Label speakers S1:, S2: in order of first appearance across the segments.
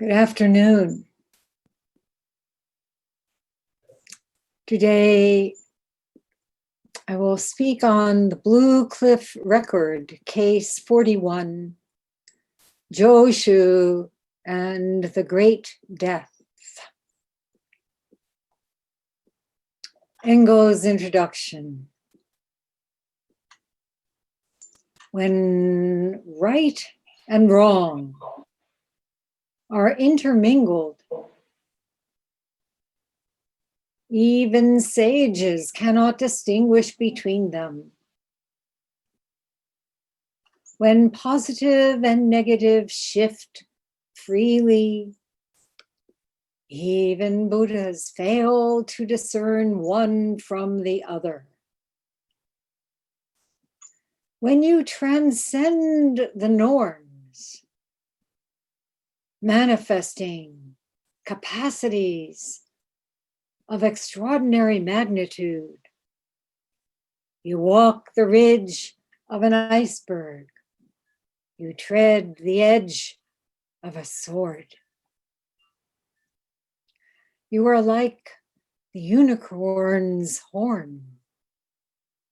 S1: Good afternoon. Today, I will speak on the Blue Cliff Record, Case 41, Joshu and the Great Death. Engo's introduction. When right and wrong are intermingled, even sages cannot distinguish between them. When positive and negative shift freely, even Buddhas fail to discern one from the other. When you transcend the norms, manifesting capacities of extraordinary magnitude, you walk the ridge of an iceberg, you tread the edge of a sword. You are like the unicorn's horn,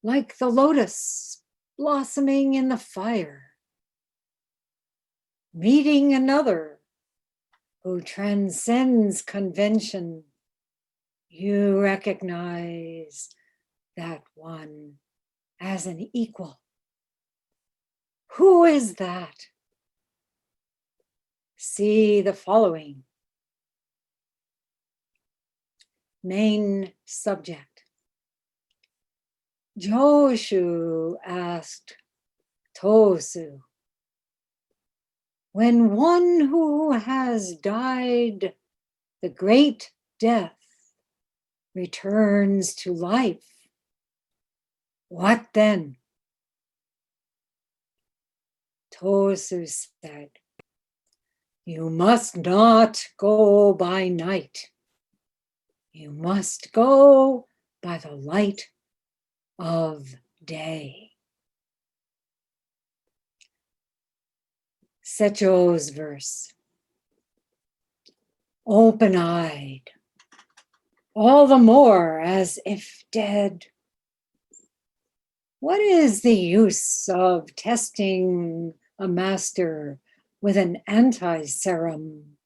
S1: like the lotus blossoming in the fire, meeting another who transcends convention. You recognize that one as an equal. Who is that? See the following. Main subject. Joshu asked Tosu, when one who has died the great death returns to life, what then? Tosu said, you must not go by night. You must go by the light of day. Sechou's verse. Open-eyed, all the more as if dead. What is the use of testing a master with an anti-serum?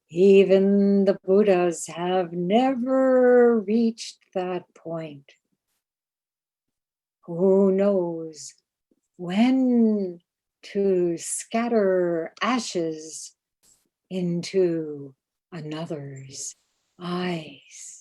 S1: Even the Buddhas have never reached that point. Who knows when to scatter ashes into another's eyes?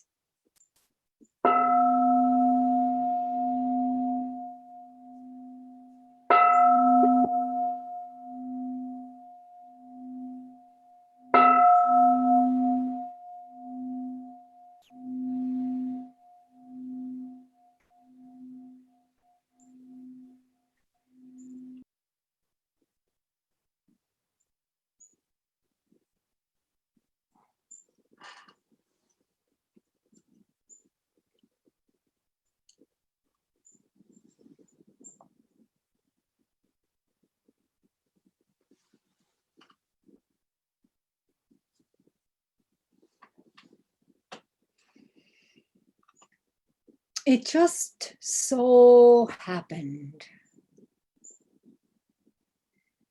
S1: It just so happened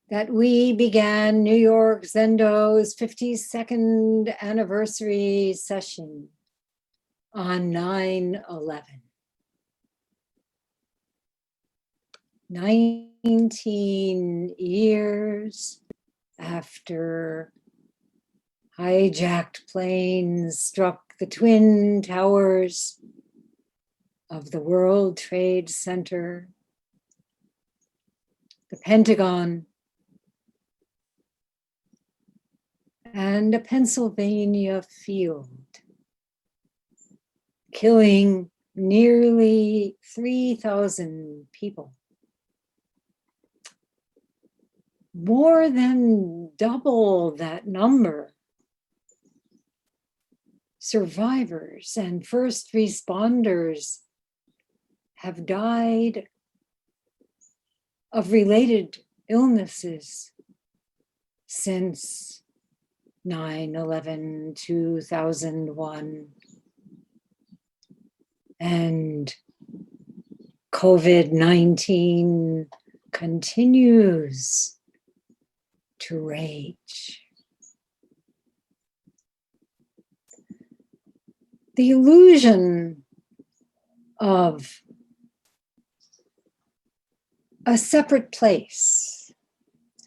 S1: that we began New York Zendo's 52nd anniversary session on 9/11. 19 years after hijacked planes struck the Twin Towers of the World Trade Center, the Pentagon, and a Pennsylvania field, killing nearly 3,000 people. More than double that number, survivors and first responders have died of related illnesses since 9/11, 2001, and COVID-19 continues to rage. The illusion of a separate place,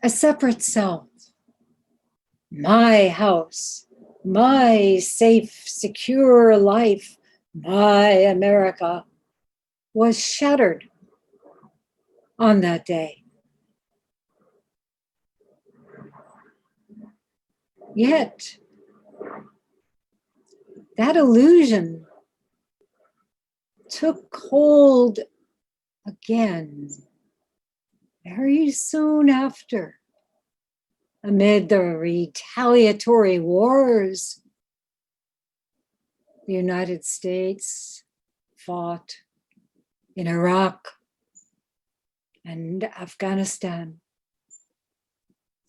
S1: a separate self, my house, my safe, secure life, my America, was shattered on that day. Yet, that illusion took hold again very soon after, amid the retaliatory wars the United States fought in Iraq and Afghanistan.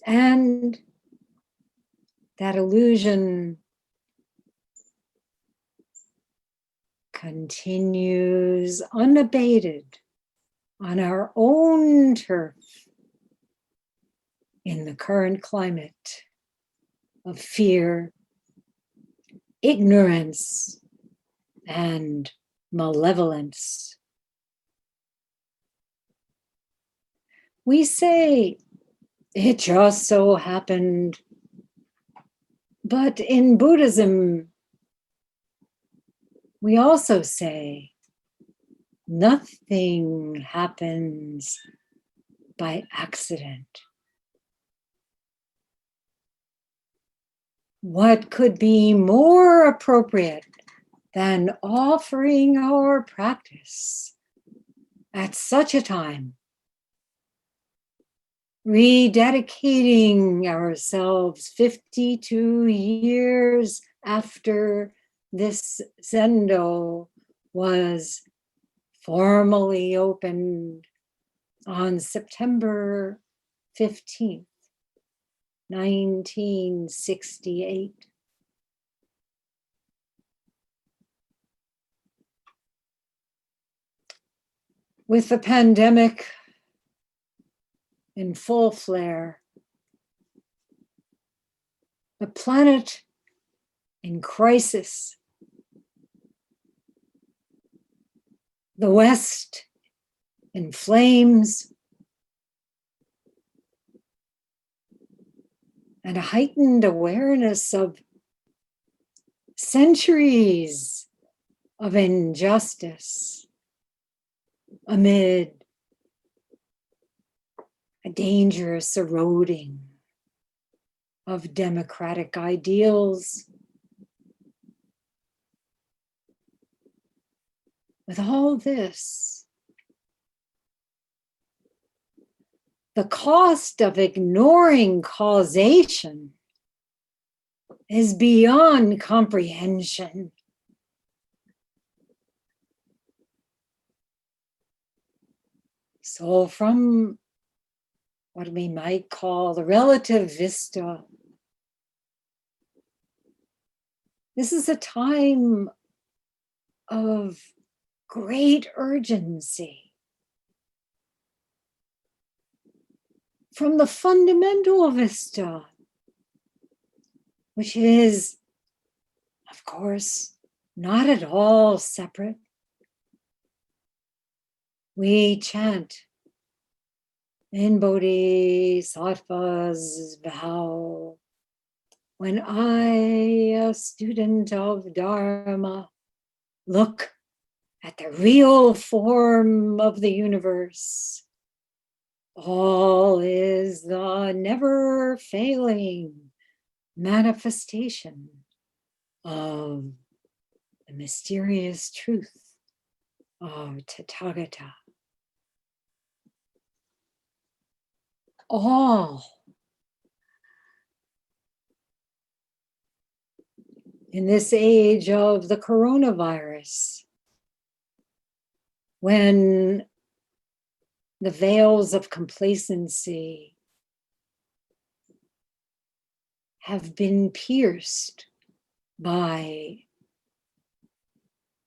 S1: And that illusion continues unabated on our own turf in the current climate of fear, ignorance, and malevolence. We say, it just so happened, but in Buddhism, we also say, nothing happens by accident. What could be more appropriate than offering our practice at such a time, rededicating ourselves 52 years after this zendo was formally opened on September 15th, 1968. With the pandemic in full flare, a planet in crisis, the West in flames, and a heightened awareness of centuries of injustice amid a dangerous eroding of democratic ideals. With all this, the cost of ignoring causation is beyond comprehension. So from what we might call the relative vista, this is a time of great urgency. From the fundamental vista, which is, of course, not at all separate, we chant in Bodhisattva's vow, when I, a student of Dharma, look at the real form of the universe, all is the never-failing manifestation of the mysterious truth of Tathagata. All in this age of the coronavirus, when the veils of complacency have been pierced by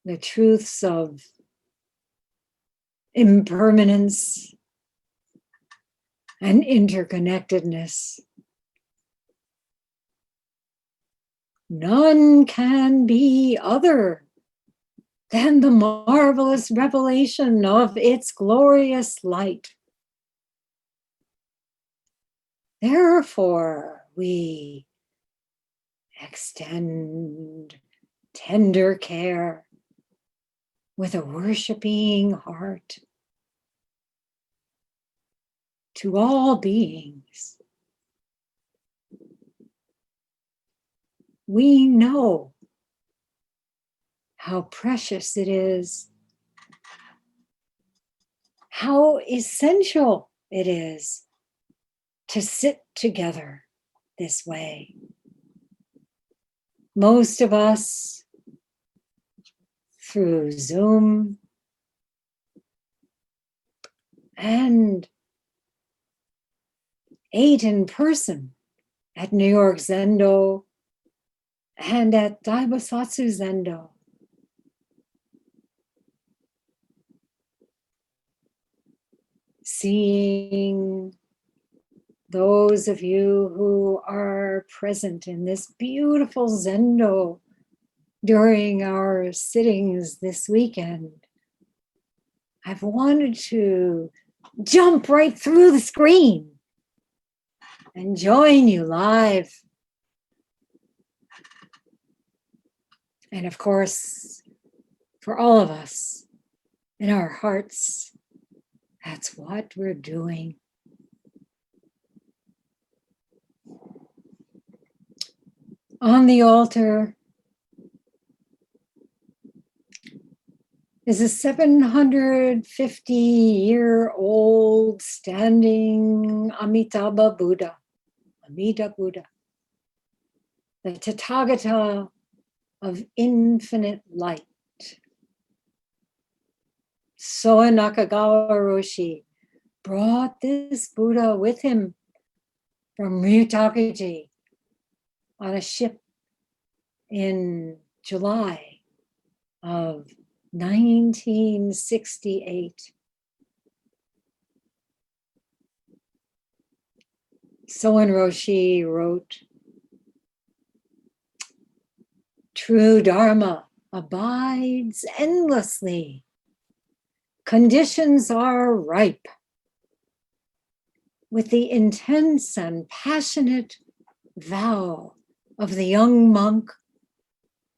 S1: the truths of impermanence and interconnectedness. None can be other than the marvelous revelation of its glorious light. Therefore, we extend tender care with a worshiping heart to all beings. We know how precious it is, how essential it is to sit together this way. Most of us through Zoom and 8 in person at New York Zendo and at Daibosatsu Zendo. Seeing those of you who are present in this beautiful Zendo during our sittings this weekend, I've wanted to jump right through the screen and join you live. And of course, for all of us in our hearts, that's what we're doing. On the altar is a 750-year-old standing Amitabha Buddha, Amida Buddha, the Tathagata of infinite light. Soen Nakagawa Roshi brought this Buddha with him from Ryutakaji on a ship in July of 1968. Soen Roshi wrote, "True Dharma abides endlessly. Conditions are ripe. With the intense and passionate vow of the young monk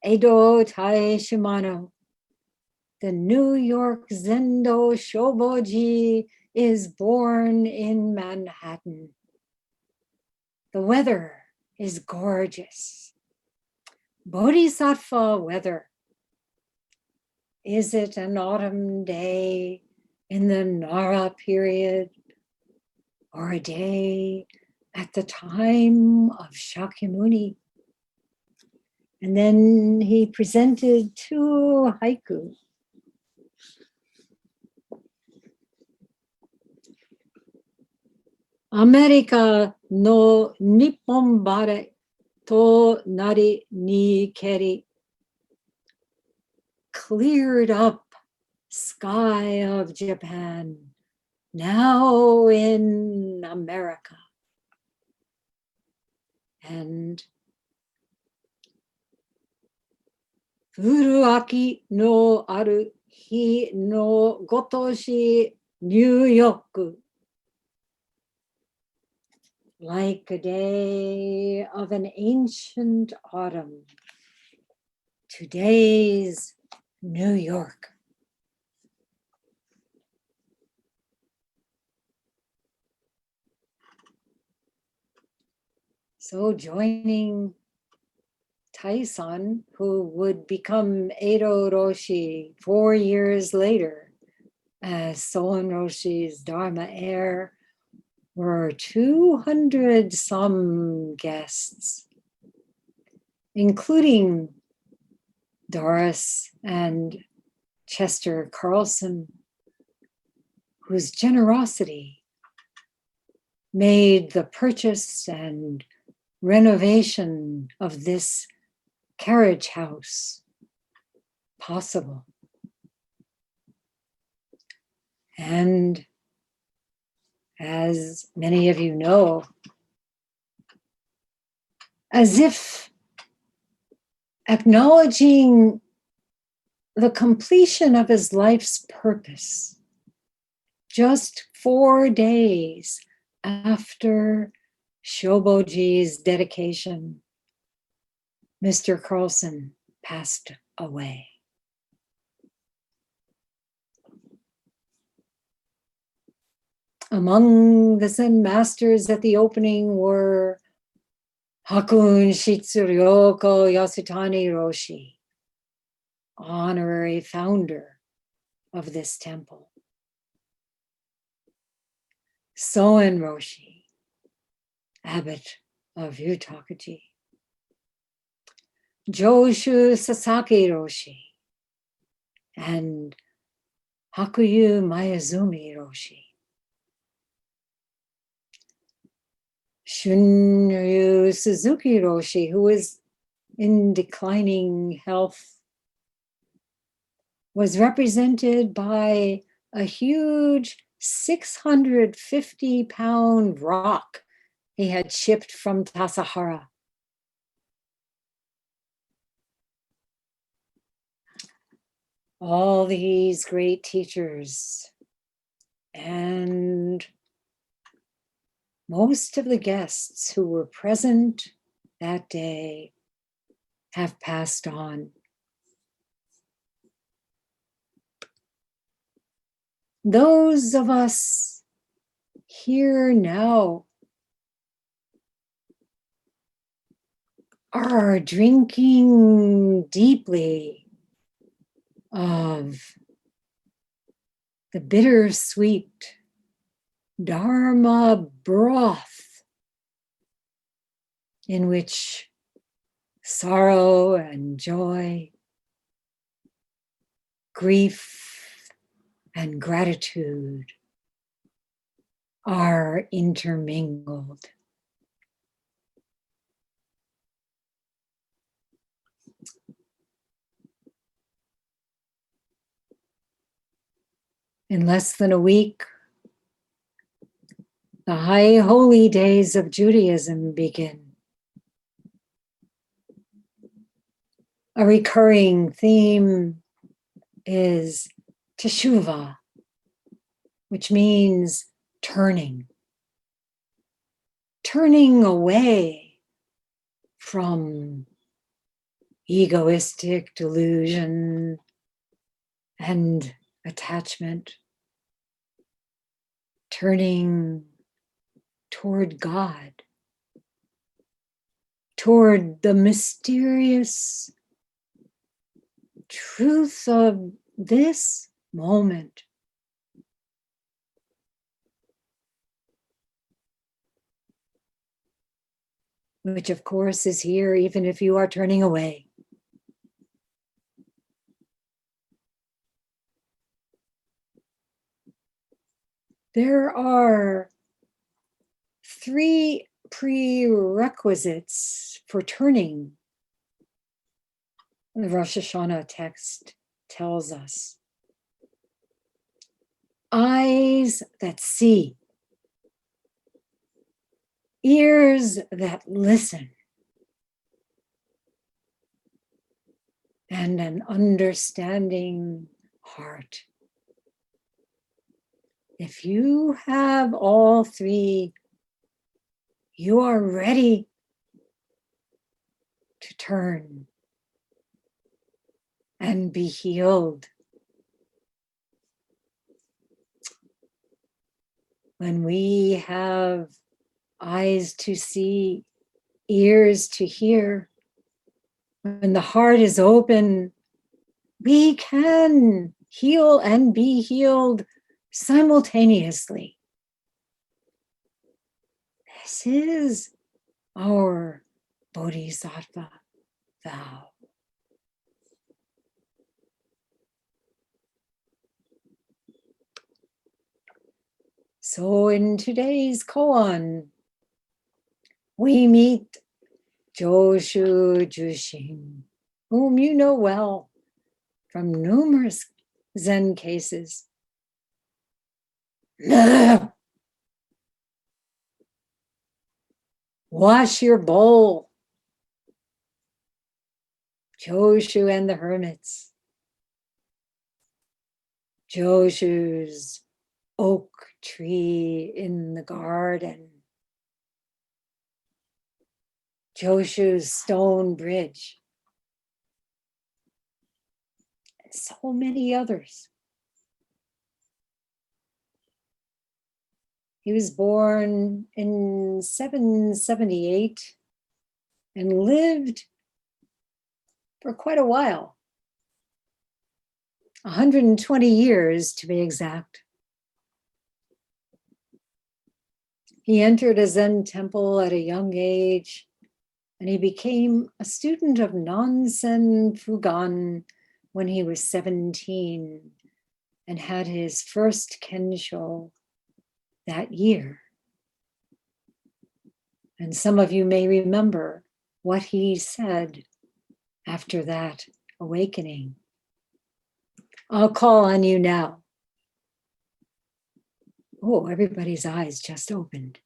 S1: Edo Taishimano, the New York Zendo Shobo-ji is born in Manhattan. The weather is gorgeous. Bodhisattva weather. Is it an autumn day in the Nara period, or a day at the time of Shakyamuni?" And then he presented 2 haiku. America no Nippon bare to nari ni keri. Cleared up sky of Japan, now in America. And Furuaki no aru hi no gotoshi New York. Like a day of an ancient autumn, today's New York. So joining Tai-san, who would become Edo Roshi 4 years later as Soen Roshi's Dharma heir, were 200 some guests, including Doris and Chester Carlson, whose generosity made the purchase and renovation of this carriage house possible. And as many of you know, as if acknowledging the completion of his life's purpose, just 4 days after Shobo-ji's dedication, Mr. Carlson passed away. Among the Zen masters at the opening were Hakun Shitsuryoko Yasutani Roshi, honorary founder of this temple. Soen Roshi, abbot of Yutakaji. Joshu Sasaki Roshi and Hakuyu Mayazumi Roshi. Shunryu Suzuki Roshi, who was in declining health, was represented by a huge 650-pound rock he had shipped from Tassajara. All these great teachers and most of the guests who were present that day have passed on. Those of us here now are drinking deeply of the bittersweet Dharma broth in which sorrow and joy, grief and gratitude are intermingled. In less than a week, the high holy days of Judaism begin. A recurring theme is Teshuva, which means turning away from egoistic delusion and attachment, turning toward God, toward the mysterious truth of this moment. Which of course is here even if you are turning away. There are 3 prerequisites for turning. The Rosh Hashanah text tells us. Eyes that see, ears that listen, and an understanding heart. If you have all 3, you are ready to turn and be healed. When we have eyes to see, ears to hear, when the heart is open, we can heal and be healed simultaneously. This is our Bodhisattva vow. So in today's koan, we meet Joshu Jushin, whom you know well from numerous Zen cases. Wash your bowl. Joshu and the hermits. Joshu's oak tree in the garden. Joshu's stone bridge. And so many others. He was born in 778 and lived for quite a while. 120 years to be exact. He entered a Zen temple at a young age, and he became a student of Nansen Fugan when he was 17 and had his first kensho that year. And some of you may remember what he said after that awakening. I'll call on you now. Oh, everybody's eyes just opened.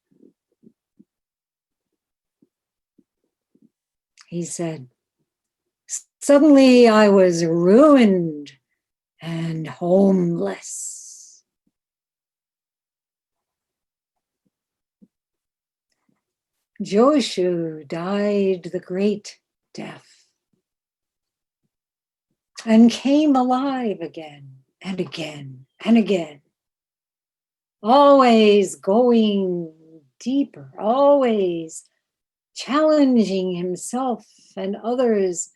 S1: He said, suddenly I was ruined and homeless. Joshu died the great death and came alive again and again and again. Always going deeper, always challenging himself and others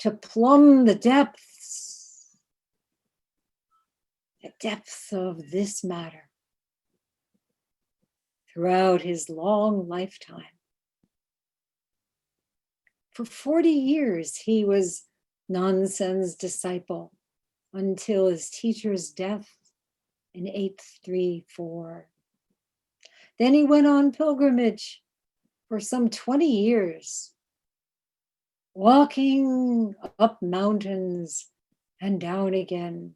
S1: to plumb the depth of this matter throughout his long lifetime. For 40 years, he was Nansen's disciple until his teacher's death in 834. Then he went on pilgrimage for some 20 years, walking up mountains and down again,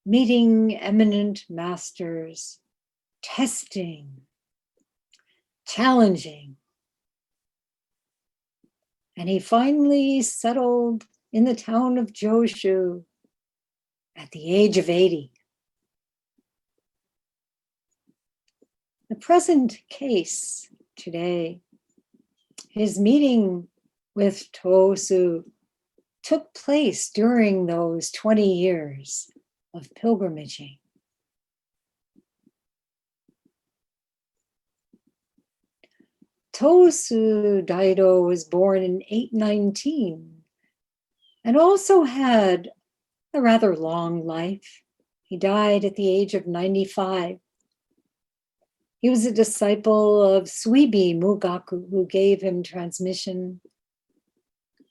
S1: meeting eminent masters, testing, challenging. And he finally settled in the town of Joshu at the age of 80. The present case today, his meeting with Tosu took place during those 20 years of pilgrimaging. Tosu Daido was born in 819 and also had a rather long life. He died at the age of 95. He was a disciple of Suibi Mugaku, who gave him transmission.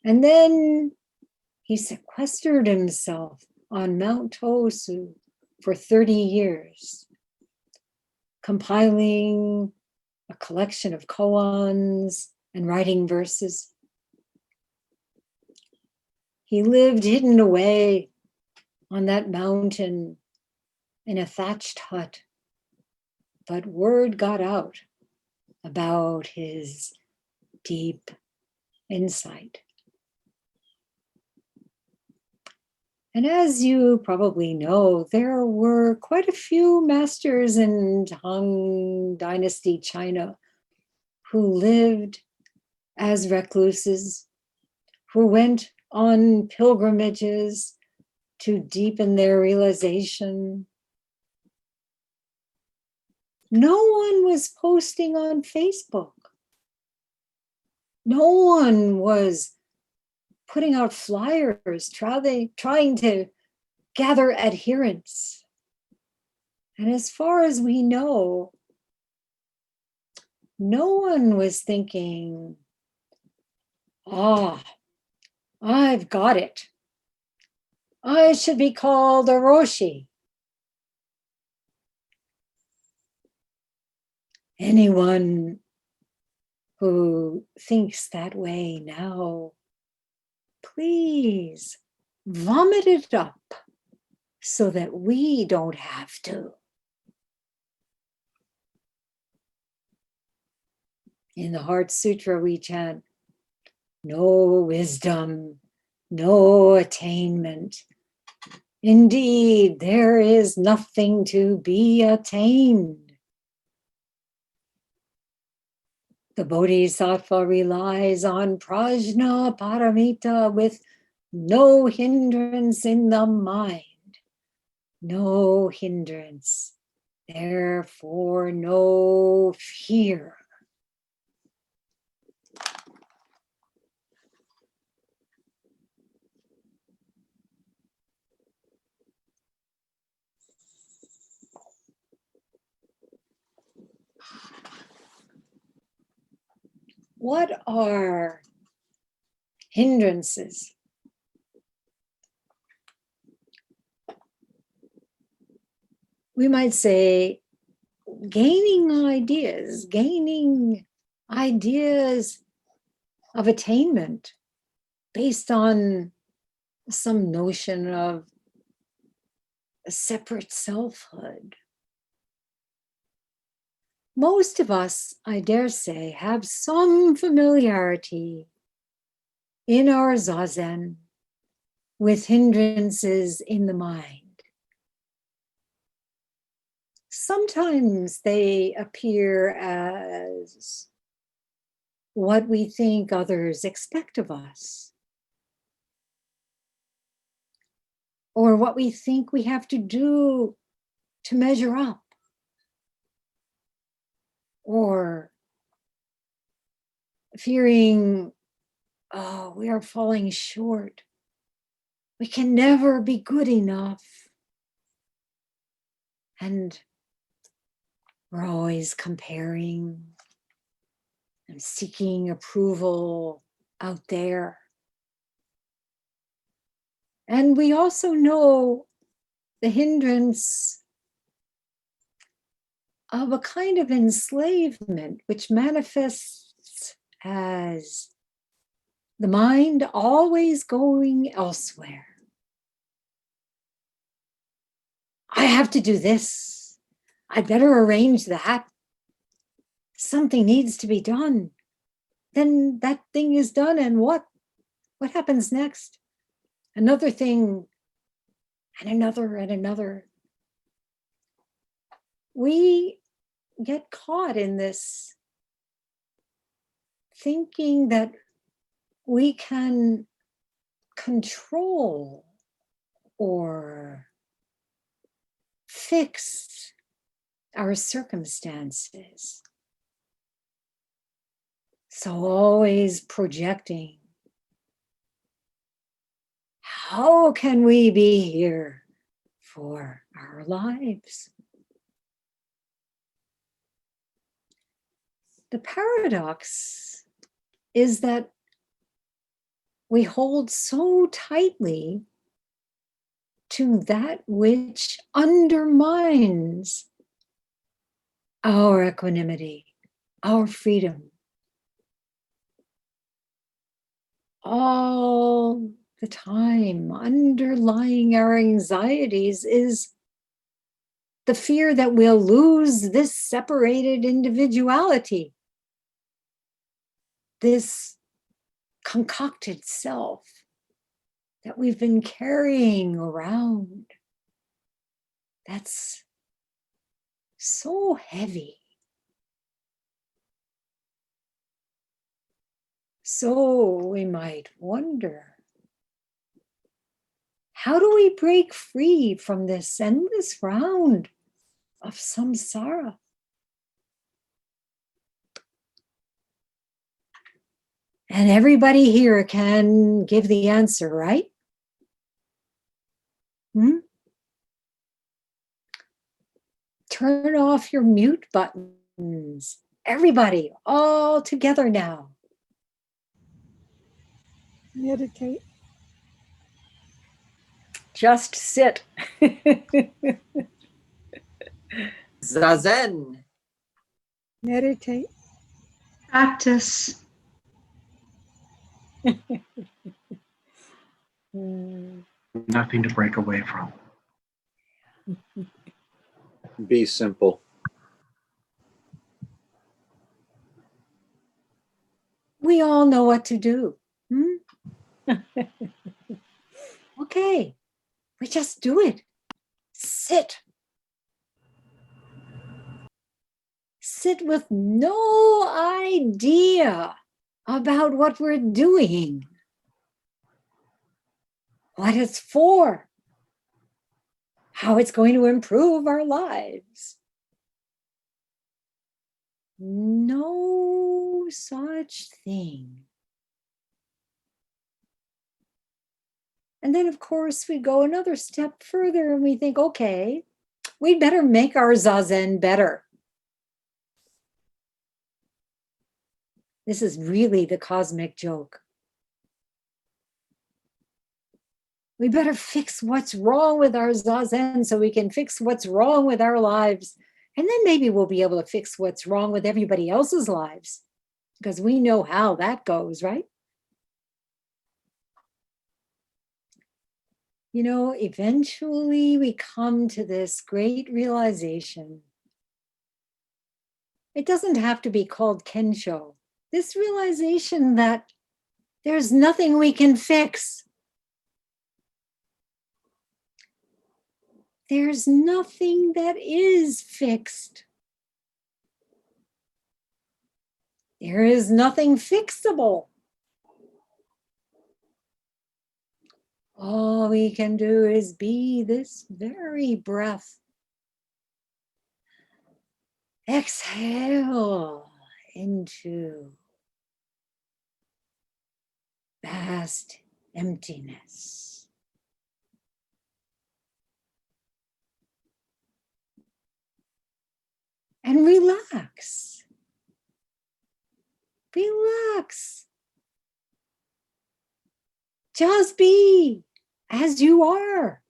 S1: And then he sequestered himself on Mount Tosu for 30 years, compiling a collection of koans and writing verses. He lived hidden away on that mountain in a thatched hut, but word got out about his deep insight. And as you probably know, there were quite a few masters in Tang Dynasty China who lived as recluses, who went on pilgrimages to deepen their realization. No one was posting on Facebook. No one was putting out flyers, trying to gather adherents. And as far as we know, no one was thinking, I've got it. I should be called a Roshi. Anyone who thinks that way now, please vomit it up so that we don't have to. In the Heart Sutra, we chant, no wisdom, no attainment. Indeed, there is nothing to be attained. The Bodhisattva relies on prajna paramita with no hindrance in the mind. No hindrance, therefore no fear. What are hindrances? We might say gaining ideas of attainment based on some notion of a separate selfhood. Most of us, I dare say, have some familiarity in our zazen with hindrances in the mind. Sometimes they appear as what we think others expect of us, or what we think we have to do to measure up, or fearing, oh, we are falling short. We can never be good enough. And we're always comparing and seeking approval out there. And we also know the hindrance of a kind of enslavement, which manifests as the mind always going elsewhere. I have to do this. I better arrange that. Something needs to be done. Then that thing is done, and what happens next? Another thing, and another, and another. We get caught in this thinking that we can control or fix our circumstances. So always projecting, how can we be here for our lives? The paradox is that we hold so tightly to that which undermines our equanimity, our freedom. All the time, underlying our anxieties is the fear that we'll lose this separated individuality, this concocted self that we've been carrying around. That's so heavy. So we might wonder, how do we break free from this endless round of samsara? And everybody here can give the answer, right? Turn off your mute buttons. Everybody, all together now.
S2: Meditate.
S1: Just sit.
S3: Zazen.
S2: Meditate. Practice.
S3: Nothing to break away from.
S4: Be simple.
S1: We all know what to do. Okay, we just do it. Sit. Sit with no idea about what we're doing, what it's for, how it's going to improve our lives. No such thing. And then, of course, we go another step further and we think, okay, we'd better make our zazen better. This is really the cosmic joke. We better fix what's wrong with our zazen so we can fix what's wrong with our lives. And then maybe we'll be able to fix what's wrong with everybody else's lives, because we know how that goes, right? You know, eventually we come to this great realization. It doesn't have to be called Kensho. This realization that there's nothing we can fix. There's nothing that is fixed. There is nothing fixable. All we can do is be this very breath. Exhale into vast emptiness. And relax. Relax. Just be as you are.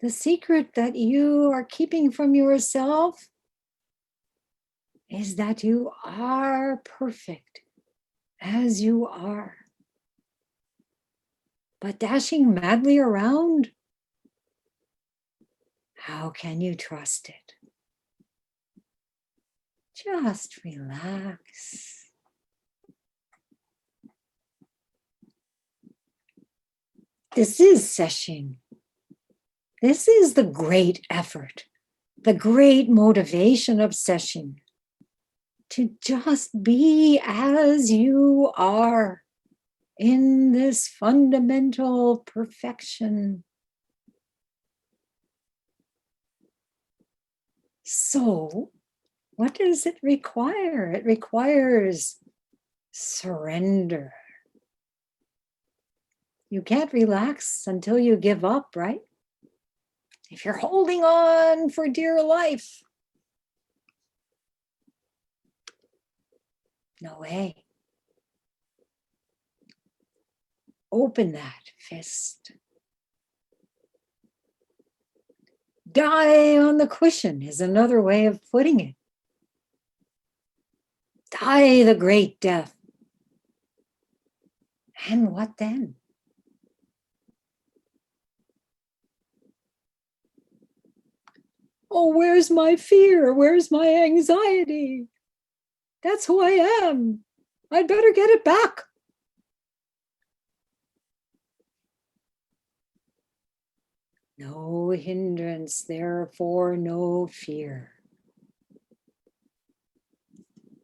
S1: The secret that you are keeping from yourself is that you are perfect as you are. But dashing madly around, how can you trust it? Just relax. This is Sesshin. This is the great effort, the great motivation of Sesshin. To just be as you are in this fundamental perfection. So, what does it require? It requires surrender. You can't relax until you give up, right? If you're holding on for dear life, no way. Open that fist. Die on the cushion is another way of putting it. Die the great death. And what then? Oh, where's my fear? Where's my anxiety? That's who I am. I'd better get it back. No hindrance, therefore no fear.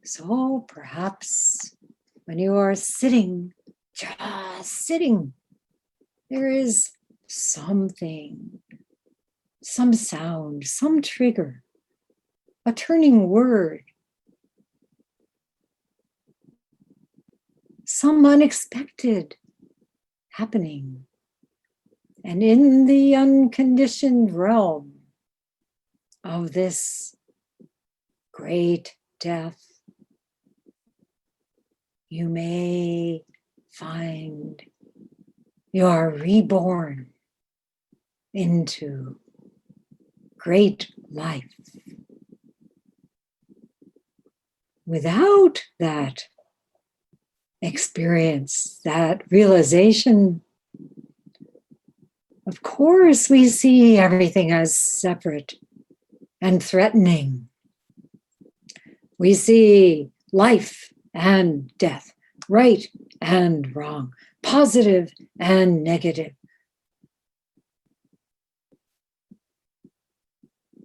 S1: So perhaps when you are sitting, just sitting, there is something, some sound, some trigger, a turning word, some unexpected happening. And in the unconditioned realm of this great death, you may find you are reborn into great life. without that experience, that realization, of course, we see everything as separate and threatening. We see life and death, right and wrong, positive and negative.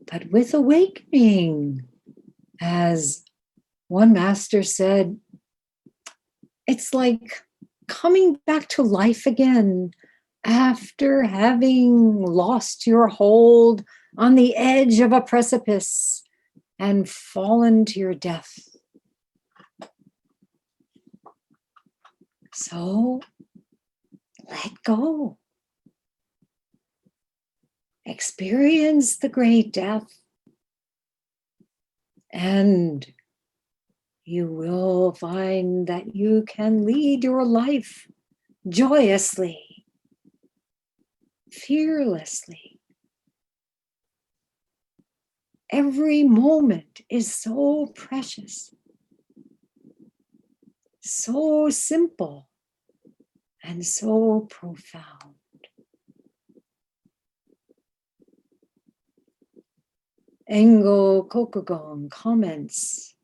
S1: But with awakening, as one master said, it's like coming back to life again after having lost your hold on the edge of a precipice and fallen to your death. So let go. Experience the great death, and you will find that you can lead your life joyously, fearlessly. Every moment is so precious, so simple, and so profound. Engo Kokugon comments,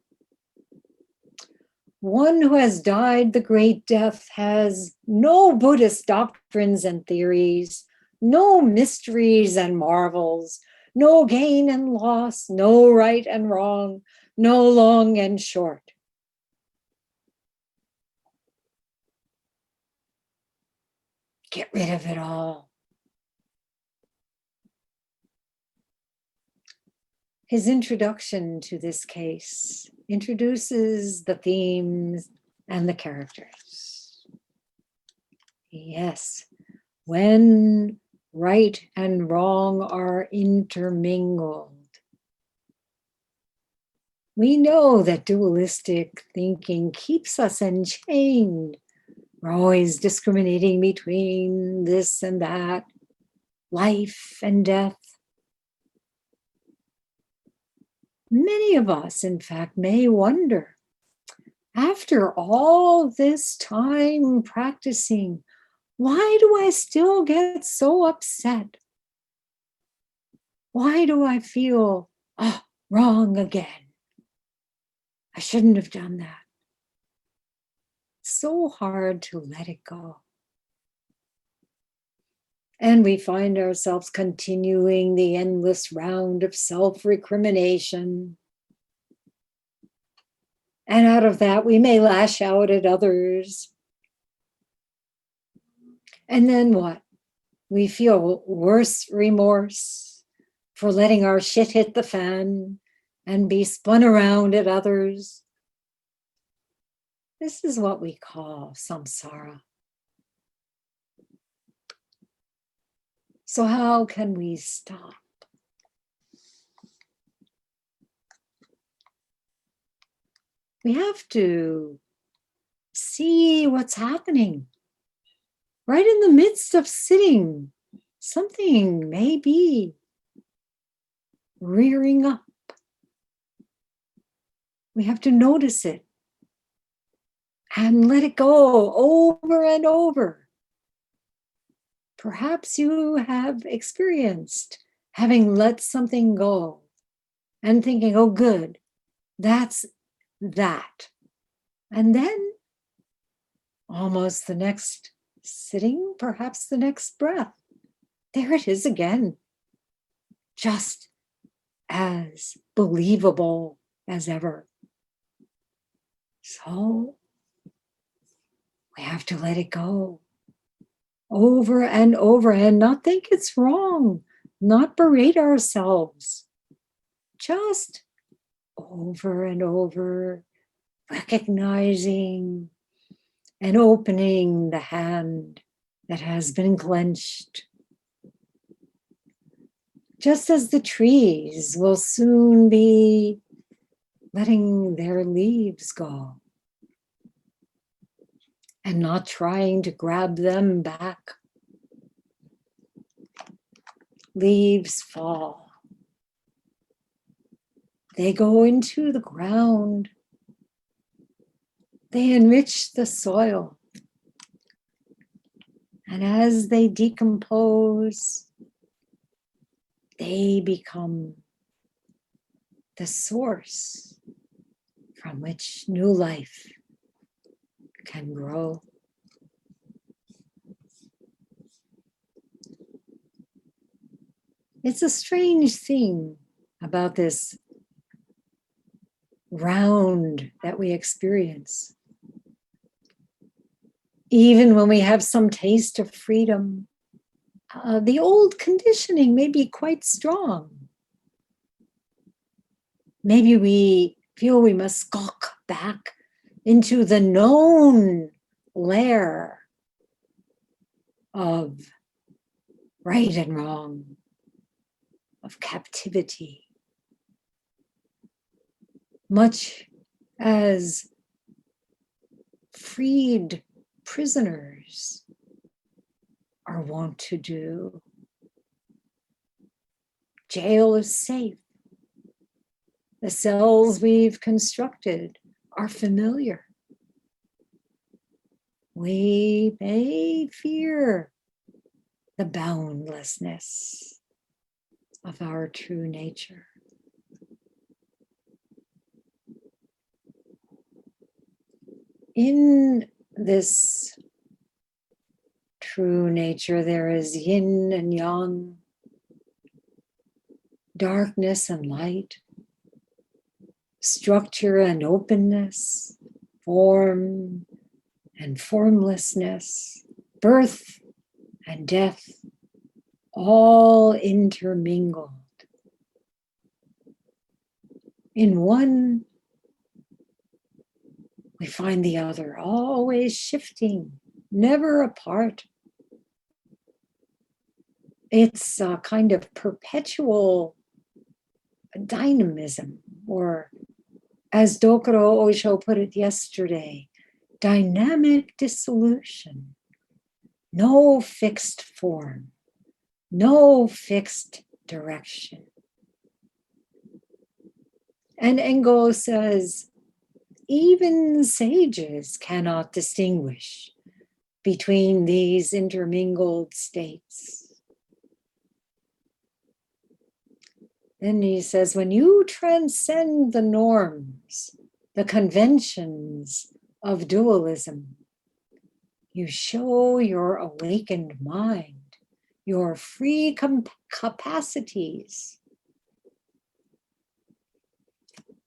S1: one who has died the great death has no Buddhist doctrines and theories, no mysteries and marvels, no gain and loss, no right and wrong, no long and short. Get rid of it all. His introduction to this case introduces the themes and the characters. Yes, when right and wrong are intermingled, we know that dualistic thinking keeps us enchained. We're always discriminating between this and that, life and death. Many of us, in fact, may wonder, after all this time practicing, why do I still get so upset? Why do I feel, wrong again? I shouldn't have done that. It's so hard to let it go. And we find ourselves continuing the endless round of self-recrimination. And out of that, we may lash out at others. And then what? We feel worse remorse for letting our shit hit the fan and be spun around at others. This is what we call samsara. So how can we stop? We have to see what's happening. Right in the midst of sitting, something may be rearing up. We have to notice it and let it go over and over. Perhaps you have experienced having let something go and thinking, oh, good, that's that. And then almost the next sitting, perhaps the next breath, there it is again, just as believable as ever. So we have to let it go over and over and not think it's wrong, not berate ourselves, just over and over, recognizing and opening the hand that has been clenched. Just as the trees will soon be letting their leaves go and not trying to grab them back. Leaves fall. They go into the ground They enrich the soil. And as they decompose, they become the source from which new life can grow. It's a strange thing about this round that we experience. Even when we have some taste of freedom, the old conditioning may be quite strong. Maybe we feel we must skulk back into the known lair of right and wrong, of captivity. Much as freed prisoners are wont to do. Jail is safe. The cells we've constructed are familiar. We may fear the boundlessness of our true nature. In this true nature, there is yin and yang, darkness and light, structure and openness, form and formlessness, birth and death, all intermingled. In one, we find the other, always shifting, never apart. It's a kind of perpetual dynamism, or as Dokuro Osho put it yesterday, dynamic dissolution. No fixed form, no fixed direction. And Engo says, even sages cannot distinguish between these intermingled states. Then he says, when you transcend the norms, the conventions of dualism, you show your awakened mind, your free capacities.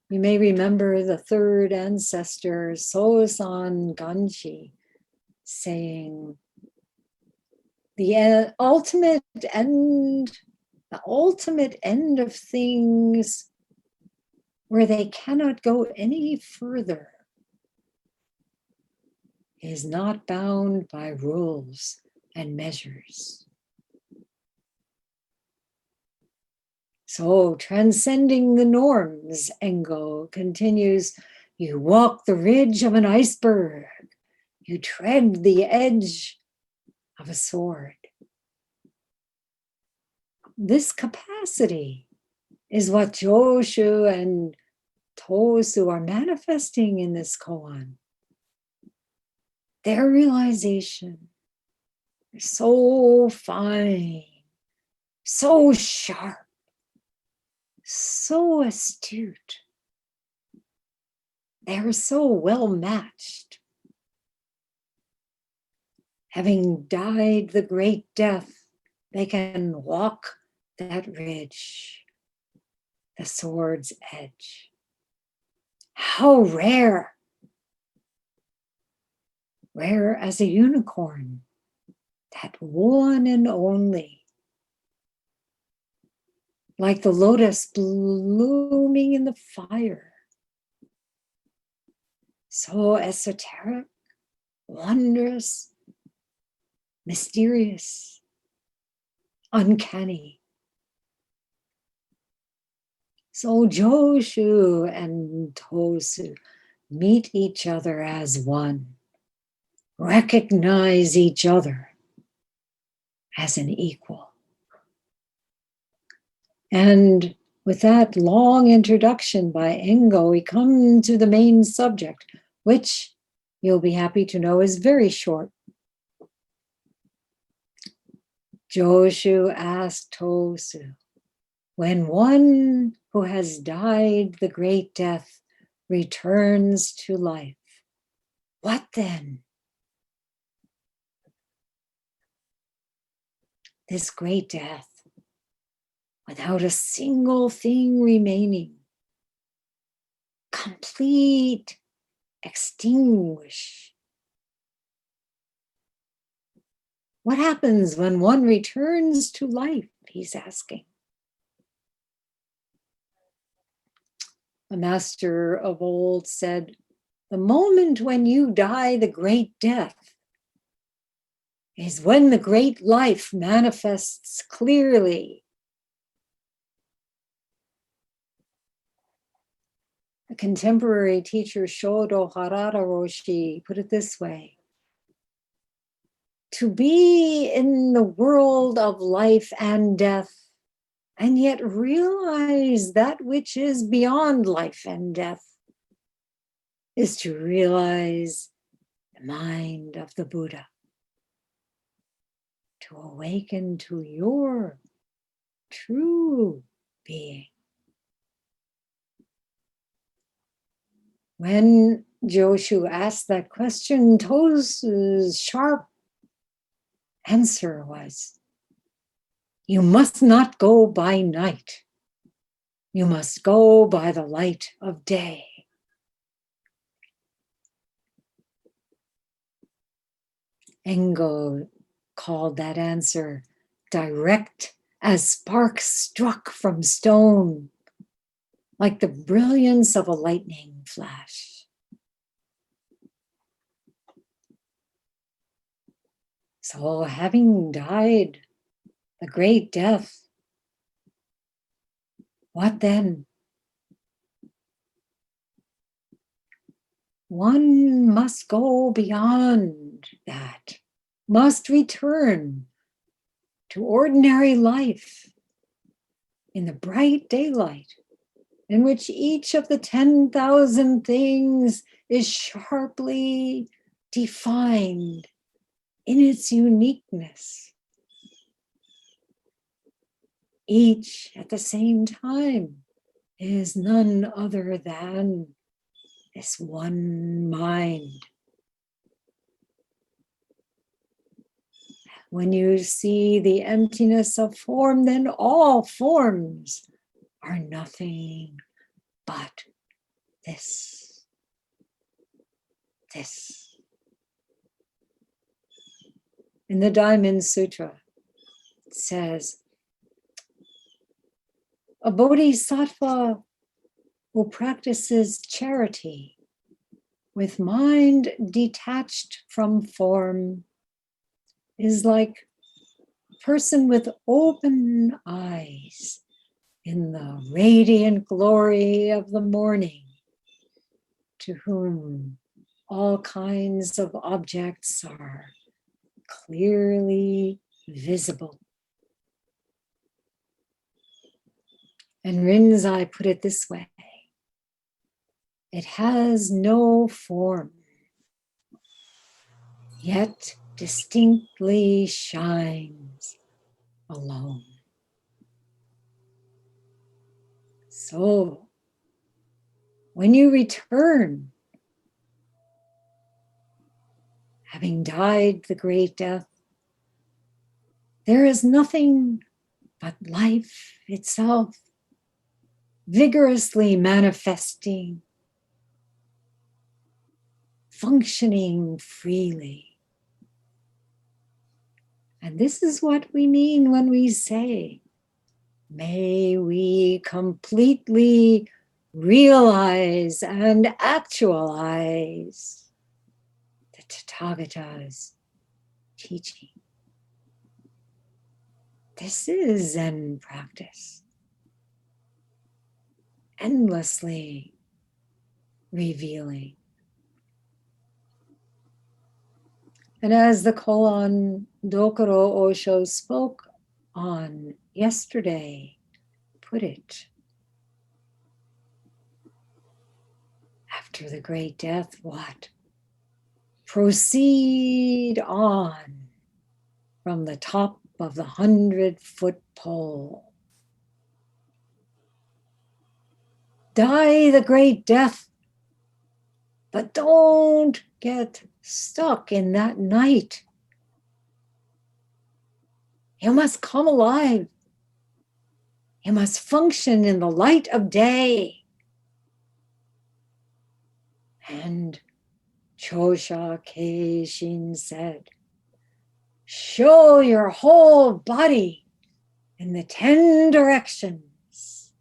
S1: You may remember the third ancestor, Sosan Ganshi, saying, the ultimate end of things where they cannot go any further is not bound by rules and measures. So, transcending the norms, Engo continues, you walk the ridge of an iceberg, you tread the edge of a sword. This capacity is what Joshu and Tosu are manifesting in this koan. Their realization is so fine, so sharp, so astute. They're so well matched. Having died the great death, they can walk that ridge, the sword's edge. How rare! Rare as a unicorn, that one and only. Like the lotus blooming in the fire. So esoteric, wondrous, mysterious, uncanny. So Joshu and Tosu meet each other as one, recognize each other as an equal. And with that long introduction by Engo, we come to the main subject, which you'll be happy to know, is very short. Joshu asked Tosu, when one who has died the great death returns to life, what then? This great death, without a single thing remaining, complete, extinguish. What happens when one returns to life? He's asking. The master of old said, the moment when you die the great death is when the great life manifests clearly. The contemporary teacher Shinge Roshi put it this way: to be in the world of life and death, and yet realize that which is beyond life and death, is to realize the mind of the Buddha, to awaken to your true being. When Joshu asked that question, Tosu's sharp answer was, you must not go by night. You must go by the light of day. Engo called that answer direct as sparks struck from stone, like the brilliance of a lightning flash. So, having died the great death, what then? One must go beyond that, must return to ordinary life in the bright daylight, in which each of the 10,000 things is sharply defined in its uniqueness. Each at the same time is none other than this one mind. When you see the emptiness of form, then all forms are nothing but this. In the Diamond Sutra, it says, a bodhisattva who practices charity with mind detached from form is like a person with open eyes in the radiant glory of the morning, to whom all kinds of objects are clearly visible. And Rinzai put it this way: it has no form, yet distinctly shines alone. So, when you return, having died the great death, there is nothing but life itself, vigorously manifesting, functioning freely. And this is what we mean when we say, may we completely realize and actualize the Tathagata's teaching. This is Zen practice, endlessly revealing. And as the koan Dokoro Osho spoke on yesterday put it, after the great death, what? proceed on from the top of the 100-foot pole. Die the great death, but don't get stuck in that night. You must come alive. You must function in the light of day. And Chosha Keishin said, show your whole body in the 10 directions.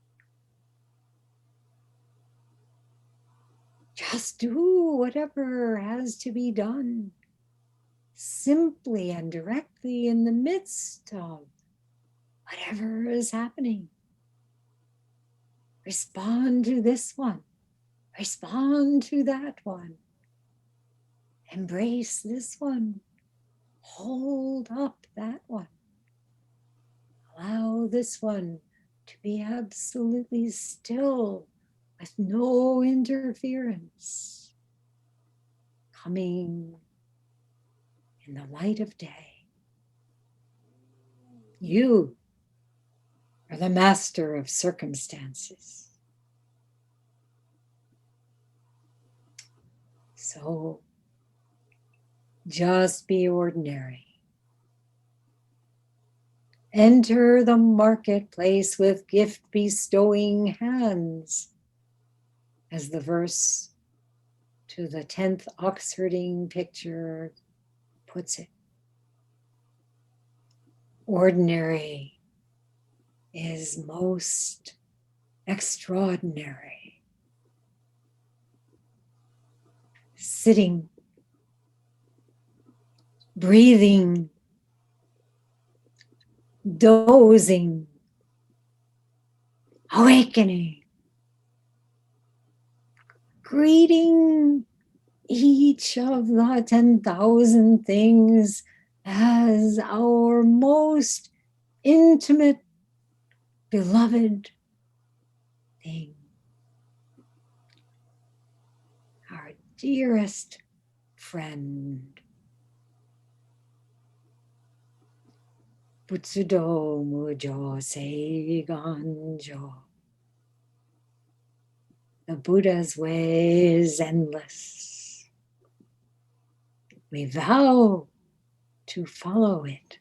S1: Just do whatever has to be done, simply and directly in the midst of whatever is happening. Respond to this one. Respond to that one. Embrace this one. Hold up that one. Allow this one to be absolutely still with no interference. Coming in the light of day. You are the master of circumstances. So just be ordinary. Enter the marketplace with gift-bestowing hands, as the verse to the 10th Oxfording picture puts it. Ordinary is most extraordinary. Sitting, breathing, dozing, awakening, greeting each of the 10,000 things as our most intimate, beloved thing, our dearest friend. Butsudo mujo seiganjo. The Buddha's way is endless. We vow to follow it.